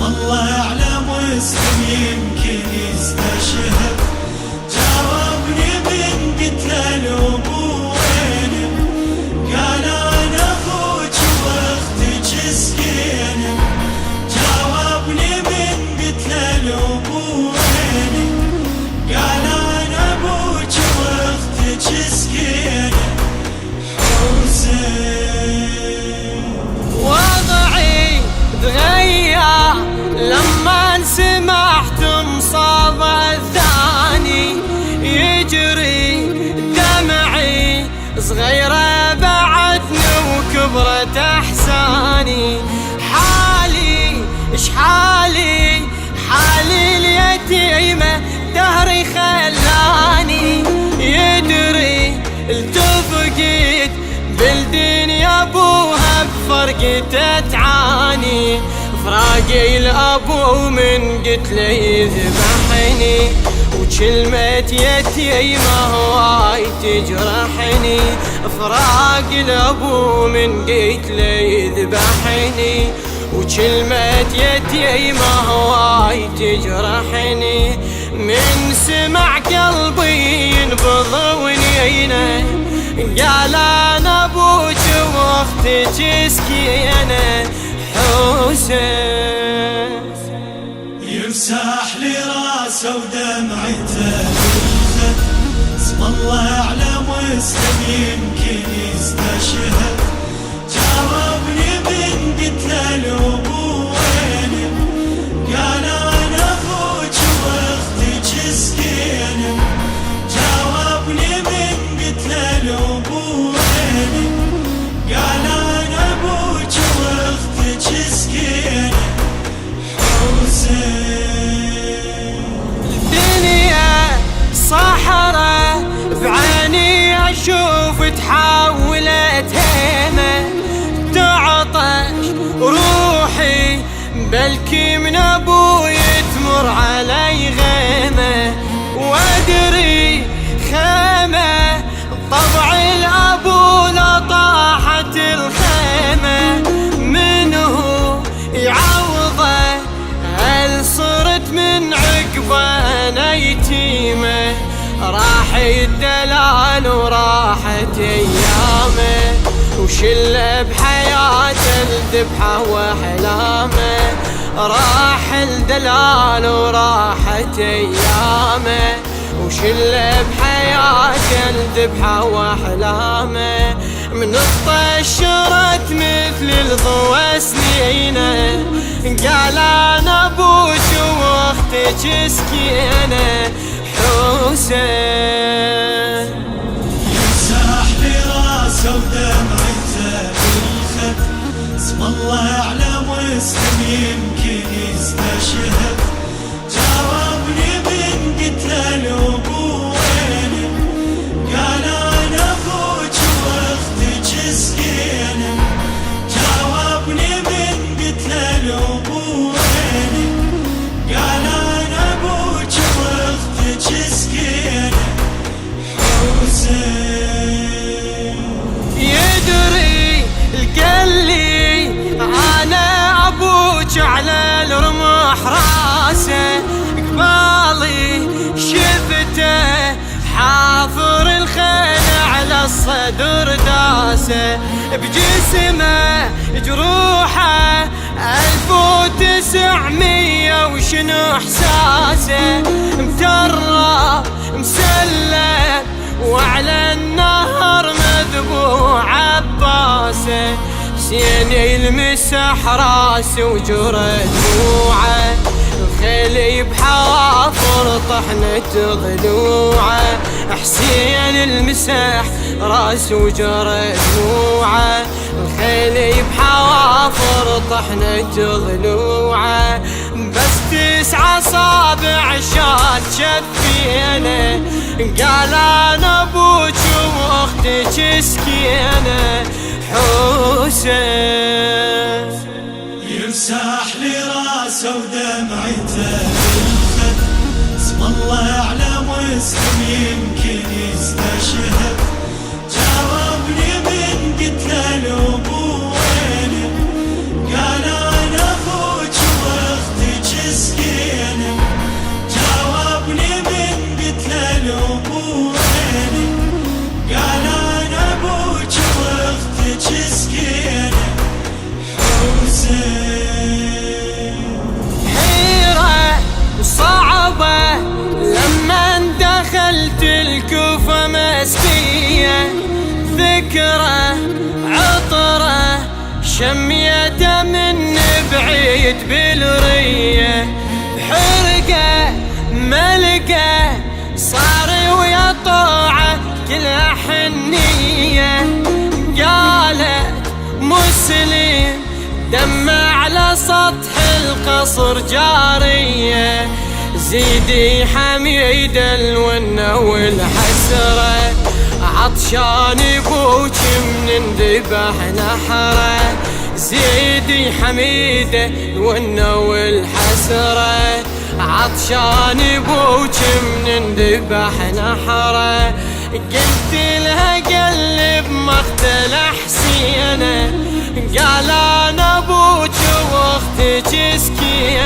الله على مسلم يمكن يستشهد. جاوبني من قلت له الأبو وينك؟ قال أنا أبوك وأختك سكينة. جاوبني من قلت له الأبو وينك؟ قال أنا أبوك وأختك سكينة. وضعي تغير لما سمعت مصاب الثاني، يجري دمعي صغيرة بعدني وكبرت احساني. حالي اش حالي اليتيمة دهري خلاني، يدري التفقيت بالدنيا ابوها بفرقته تعاني. فراقي الابو من قتله يذبحني، وكلمة يتيمة هواي تجرحني. فراق الابو من قتله يذبحني، وكلمة يتيمة هواي تجرحني. من سمع قلبي ينبض ونينه، قال انا ابوك واختك سكينة. حسين يمسح لي راسه ودمعته بالخد. اسم الله على مسلم يمكن يستشهد. جاوبني من قلت له الأبو وينك؟ قال أنا أبوك وأختك سكينة. جاوبني من قلت له الأبو وينك؟ قال أنا أبوك وأختك سكينة. الدنيا صحراء بعيني أشوف تحولت هيمة. تعطش روحي بلكي من أبوي تمر علي غيمة. وأدري خيمة طبع الأبو لطاحت الخيمة. منه يعوضه هل صرت من عقبه أنا يتيمة؟ راح الدلال وراحت أيامه، وشل بحياته الذبحة وأحلامه. راح الدلال وراحت أيامه، وشل بحياته الذبحة وأحلامه. من طشرت مثل الضوى سنينه، قال انا ابوك واختك سكينة. حسين يمسح لي راسه ودمعته بالخد. اسم الله على مسلم يمكن يستشهد. جاوبني من قلت له الأبو وينك؟ قال أنا أبوك وأختك سكينة. جاوبني من قلت له الأبو وينك؟ قال أنا أبوك وأختك سكينة. يدري القلي انا ابوك على الرمح راسه. قبالي شفته حافر الخيل على الصدر داسه. بجسمه جروحه 1900 وشنو احساسه. مترى مسلم وعلى النهر مذبوح عباسه. حسين يلمسح راسه وجرى دموعه. الخيل بحوافر طحنت ضلوعه. حسين المسح راسه وجرى دموعه. الخيل بحوافر طحنت ضلوعه. بس 9 أصابع شال شفينه. قال انا ابوك واختك سكينة. حسين يمسح لي راسه ودمعته بالخد. اسم الله على مسلم يمكن يستشهد. جاوبني من قلت له الأبو وينك؟ قال انا ابوك واختك ذكره عطره شميته من بعيد بالريه بحرقه ملقه صار ويا طوعه كلها حنيه قالت مسلم دمع على سطح القصر جاريه زيدي حميد الونه والحسره عطشان بوك من ذبح نحره زيدي حميد الونه والحسره عطشان بوك من ذبح نحره قلت لها قلب مقتل حسينه قال انا ابوك واختك سكينه